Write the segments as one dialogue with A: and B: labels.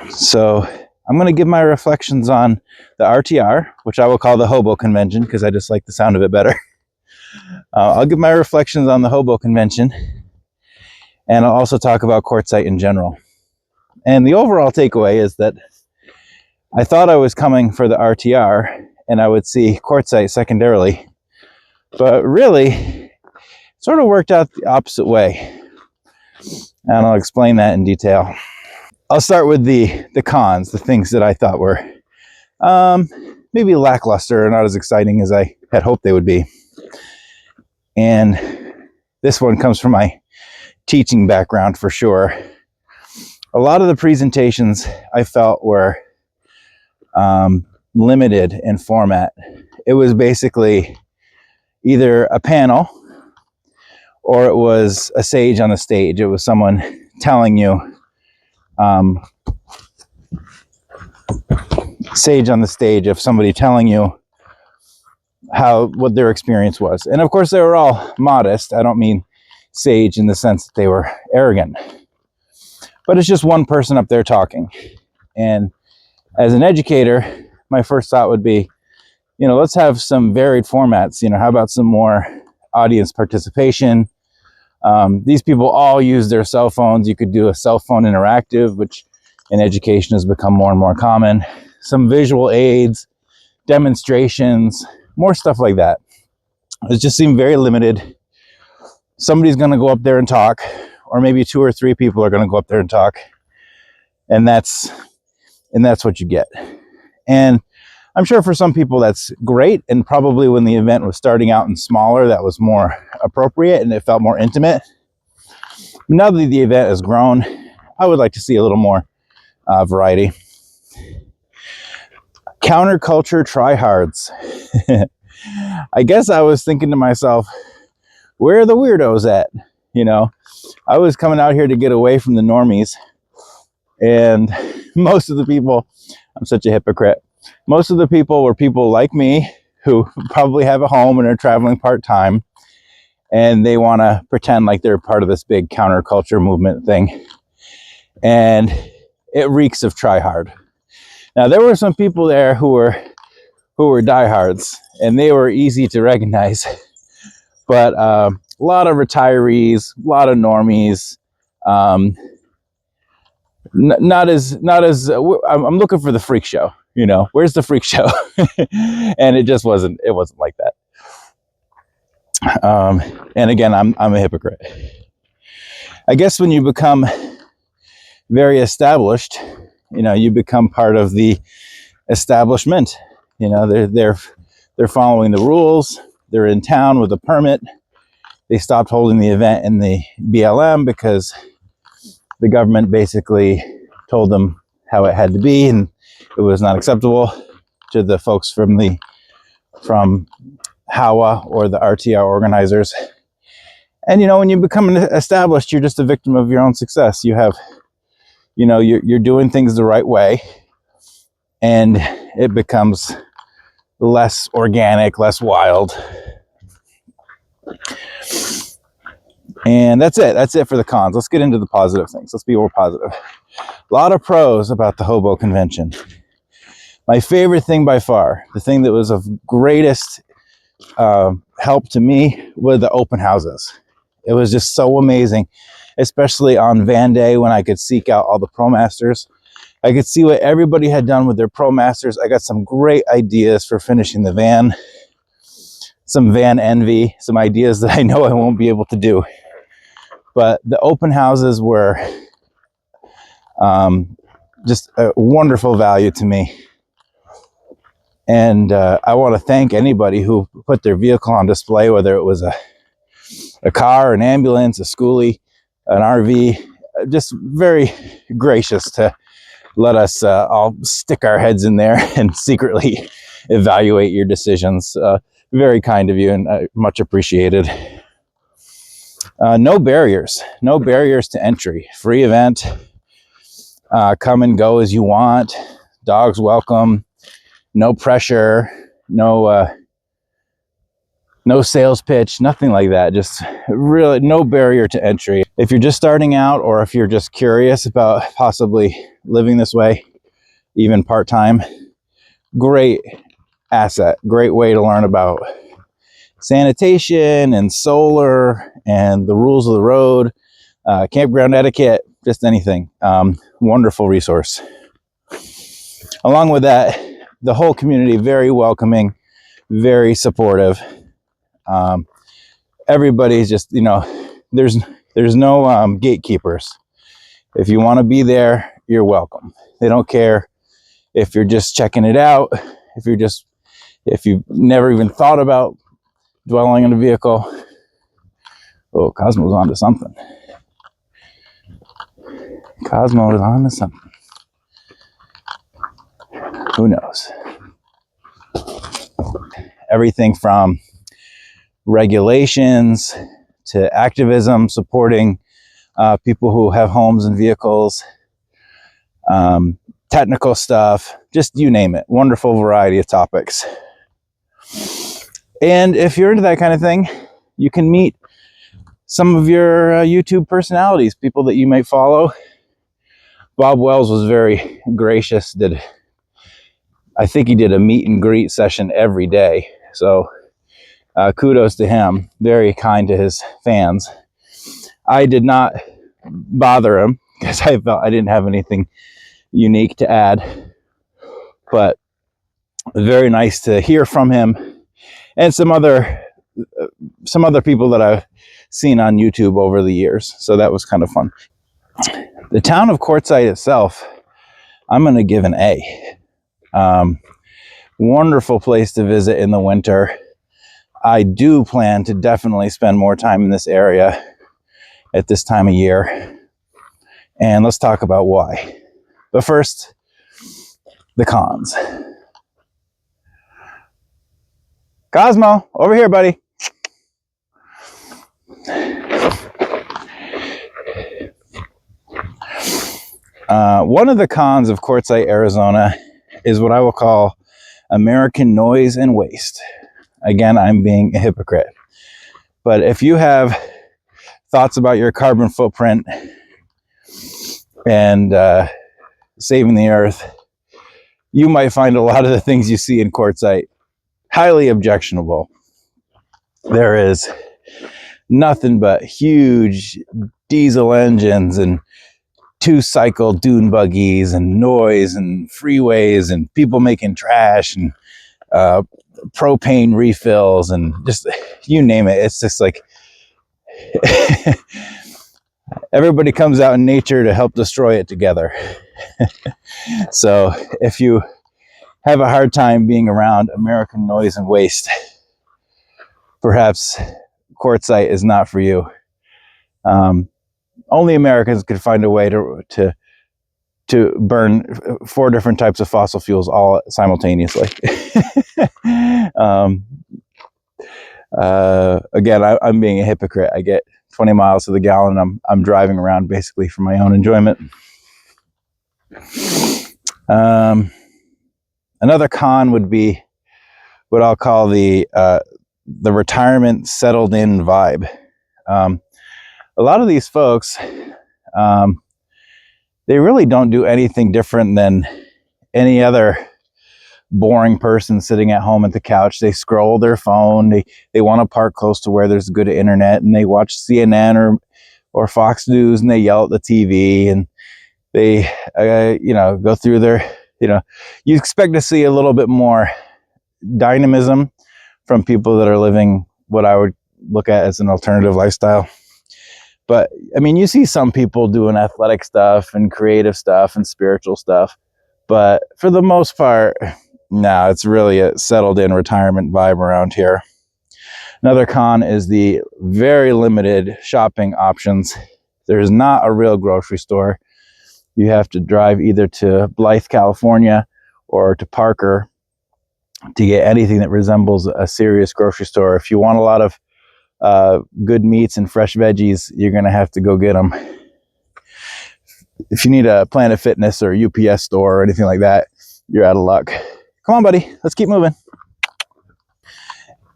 A: So I'm going to give my reflections on the RTR, which I will call the Hobo Convention because I just like the sound of it better. I'll give my reflections on the Hobo Convention, and I'll also talk about Quartzite in general. And the overall takeaway is that I thought I was coming for the RTR and I would see Quartzite secondarily, but really it sort of worked out the opposite way. And I'll explain that in detail. I'll start with the cons, the things that I thought were maybe lackluster or not as exciting as I had hoped they would be. And this one comes from my teaching background for sure. A lot of the presentations I felt were limited in format. It was basically either a panel or it was a sage on the stage. It was someone telling you, sage on the stage of somebody telling you what their experience was. And of course they were all modest. I don't mean sage in the sense that they were arrogant, but it's just one person up there talking. And as an educator, my first thought would be, let's have some varied formats. How about some more audience participation? These people all use their cell phones. You could do a cell phone interactive, which in education has become more and more common. Some visual aids, demonstrations, more stuff like that. It just seemed very limited. Somebody's going to go up there and talk, or maybe 2 or 3 people are going to go up there and talk, and that's what you get. And I'm sure for some people that's great, and probably when the event was starting out and smaller, that was more appropriate and it felt more intimate. Now that the event has grown, I would like to see a little more variety. Counterculture tryhards. I guess I was thinking to myself, where are the weirdos at? I was coming out here to get away from the normies, and most of the people, I'm such a hypocrite, most of the people were people like me who probably have a home and are traveling part-time, and they want to pretend like they're part of this big counterculture movement thing. And it reeks of tryhard. Now, there were some people there who were diehards, and they were easy to recognize. But a lot of retirees, a lot of normies. Not as. I'm looking for the freak show. Where's the freak show? And it just wasn't. It wasn't like that. And again, I'm a hypocrite. I guess when you become very established, you become part of the establishment. They're following the rules. They're in town with a permit. They stopped holding the event in the BLM because the government basically told them how it had to be, and it was not acceptable to the folks from HAWA or the RTR organizers. And when you become established, you're just a victim of your own success. You have, you're doing things the right way, and it becomes less organic, less wild. And that's it. That's it for the cons. Let's get into the positive things. Let's be more positive. A lot of pros about the Hobo Convention. My favorite thing by far, the thing that was of greatest help to me, were the open houses. It was just so amazing, especially on van day when I could seek out all the ProMasters. I could see what everybody had done with their ProMasters. I got some great ideas for finishing the van, some van envy, some ideas that I know I won't be able to do. But the open houses were just a wonderful value to me. And I want to thank anybody who put their vehicle on display, whether it was a car, an ambulance, a schoolie, an RV, just very gracious to let us all stick our heads in there and secretly evaluate your decisions. Very kind of you, and much appreciated. No barriers to entry. Free event. Come and go as you want. Dogs welcome. No pressure. No sales pitch. Nothing like that. Just really no barrier to entry. If you're just starting out, or if you're just curious about possibly living this way, even part-time, great asset, great way to learn about sanitation and solar and the rules of the road, campground etiquette, just anything. Wonderful resource. Along with that, the whole community, very welcoming, very supportive. Everybody's just, there's no gatekeepers. If you want to be there, you're welcome. They don't care if you're just checking it out, if you've never even thought about dwelling in a vehicle. Oh, Cosmo's onto something. Cosmo is onto something. Who knows? Everything from regulations to activism, supporting people who have homes and vehicles, technical stuff, just you name it. Wonderful variety of topics. And if you're into that kind of thing, you can meet some of your YouTube personalities, people that you might follow. Bob Wells was very gracious. I think he did a meet and greet session every day. So kudos to him. Very kind to his fans. I did not bother him because I felt I didn't have anything unique to add. But very nice to hear from him and some other people that I've seen on YouTube over the years. So that was kind of fun. The town of Quartzite itself, I'm going to give an A. Wonderful place to visit in the winter. I do plan to definitely spend more time in this area at this time of year. And let's talk about why. But first, the cons. Cosmo, over here, buddy. One of the cons of Quartzite, Arizona is what I will call American noise and waste. Again, I'm being a hypocrite. But if you have thoughts about your carbon footprint and saving the earth, you might find a lot of the things you see in Quartzite highly objectionable. There is nothing but huge diesel engines and two-cycle dune buggies and noise and freeways and people making trash and propane refills and just you name it. It's just like everybody comes out in nature to help destroy it together. So if you have a hard time being around American noise and waste, perhaps Quartzite is not for you. Only Americans could find a way to burn 4 different types of fossil fuels all simultaneously. Again, I'm being a hypocrite. I get 20 miles to the gallon. I'm driving around basically for my own enjoyment. Another con would be what I'll call the retirement settled in vibe. A lot of these folks, they really don't do anything different than any other boring person sitting at home at the couch. They scroll their phone. They want to park close to where there's good internet, and they watch CNN or Fox News, and they yell at the TV, and they go through their, you expect to see a little bit more dynamism from people that are living what I would look at as an alternative lifestyle. But I mean, you see some people doing athletic stuff and creative stuff and spiritual stuff, but for the most part, no, it's really a settled in retirement vibe around here. Another con is the very limited shopping options. There's not a real grocery store. You have to drive either to Blythe, California or to Parker to get anything that resembles a serious grocery store. If you want a lot of good meats and fresh veggies, you're going to have to go get them. If you need a Planet Fitness or UPS store or anything like that, you're out of luck. Come on, buddy. Let's keep moving.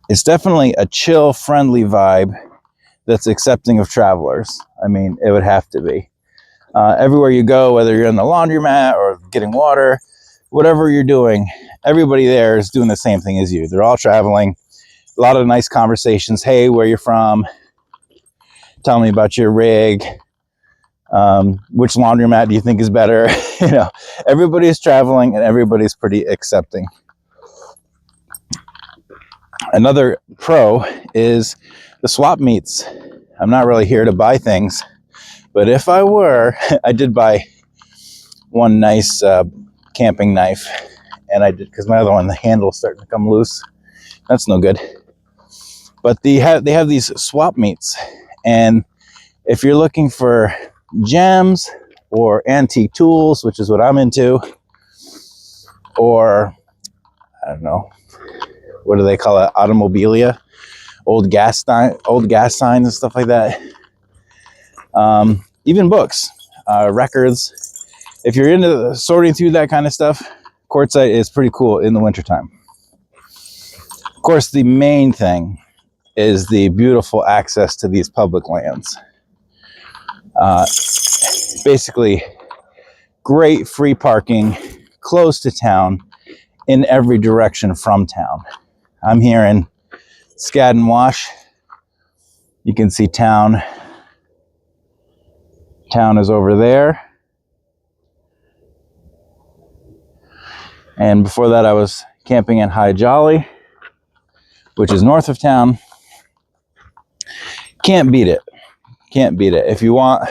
A: It's definitely a chill, friendly vibe that's accepting of travelers. I mean, it would have to be. Everywhere you go, whether you're in the laundromat or getting water, whatever you're doing, everybody there is doing the same thing as you. They're all traveling. A lot of nice conversations. Hey, where you're from? Tell me about your rig. Which laundromat do you think is better? You know, everybody's traveling and everybody's pretty accepting. Another pro is the swap meets. I'm not really here to buy things, but if I were, I did buy one nice camping knife, and I did because my other one, the handle's starting to come loose. That's no good. But they have these swap meets, and if you're looking for gems or antique tools, which is what I'm into, or I don't know, what do they call it? Automobilia, old gas signs and stuff like that. Even books, records. If you're into sorting through that kind of stuff, Quartzite is pretty cool in the wintertime. Of course, the main thing is the beautiful access to these public lands. Basically, great free parking close to town in every direction from town. I'm here in Skadden Wash. You can see town. Town is over there. And before that, I was camping in High Jolly, which is north of town. Can't beat it. Can't beat it. If you want,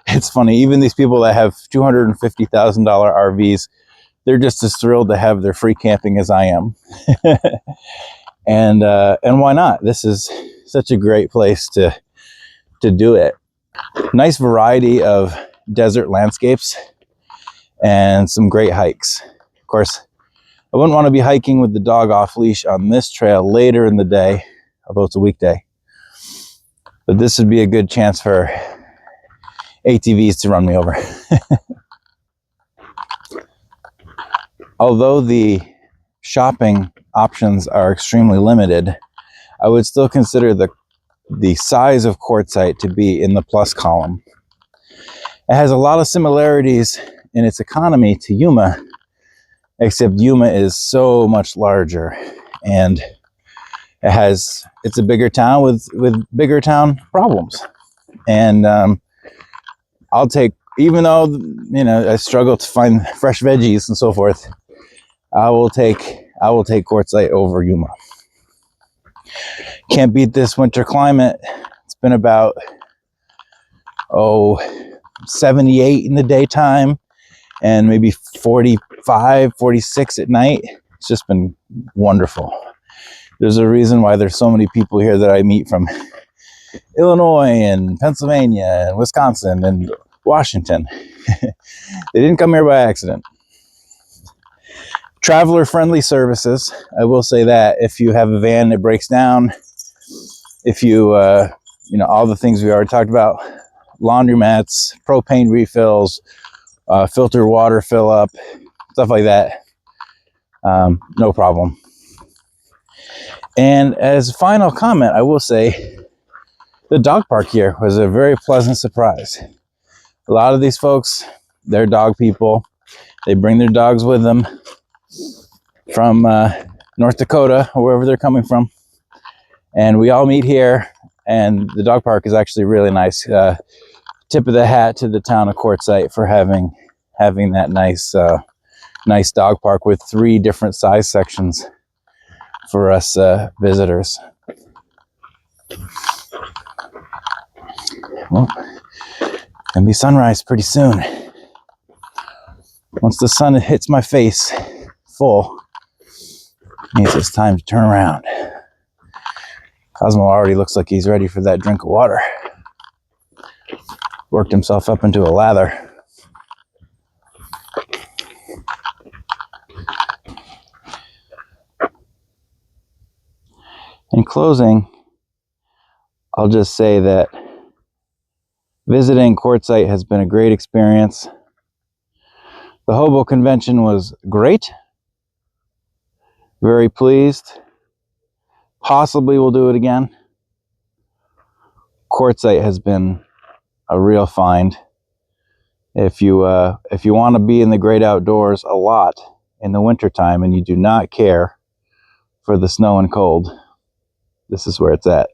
A: it's funny, even these people that have $250,000 RVs, they're just as thrilled to have their free camping as I am. And why not? This is such a great place to do it. Nice variety of desert landscapes and some great hikes. Of course, I wouldn't want to be hiking with the dog off leash on this trail later in the day, although it's a weekday. But this would be a good chance for ATVs to run me over. Although the shopping options are extremely limited, I would still consider the size of Quartzite to be in the plus column. It has a lot of similarities in its economy to Yuma, except Yuma is so much larger, and it's a bigger town with bigger town problems. And I'll take, even though, you know, I struggle to find fresh veggies and so forth, I will take Quartzite over Yuma. Can't beat this winter climate. It's been about 78 in the daytime and maybe 45, 46 at night. It's just been wonderful. There's a reason why there's so many people here that I meet from Illinois and Pennsylvania and Wisconsin and Washington. They didn't come here by accident. Traveler-friendly services. I will say that if you have a van that breaks down, if you, you know, all the things we already talked about, laundromats, propane refills, filter water fill up, stuff like that, no problem. And as a final comment, I will say the dog park here was a very pleasant surprise. A lot of these folks, they're dog people. They bring their dogs with them from North Dakota or wherever they're coming from. And we all meet here, and the dog park is actually really nice. Tip of the hat to the town of Quartzite for having that nice dog park with 3 different size sections for us visitors. Well, gonna be sunrise pretty soon. Once the sun hits my face full, means it's time to turn around. Cosmo already looks like he's ready for that drink of water. Worked himself up into a lather. In closing, I'll just say that visiting Quartzite has been a great experience. The Hobo convention was great. Very pleased. Possibly we'll do it again. Quartzite has been a real find. If you want to be in the great outdoors a lot in the wintertime and you do not care for the snow and cold, this is where it's at.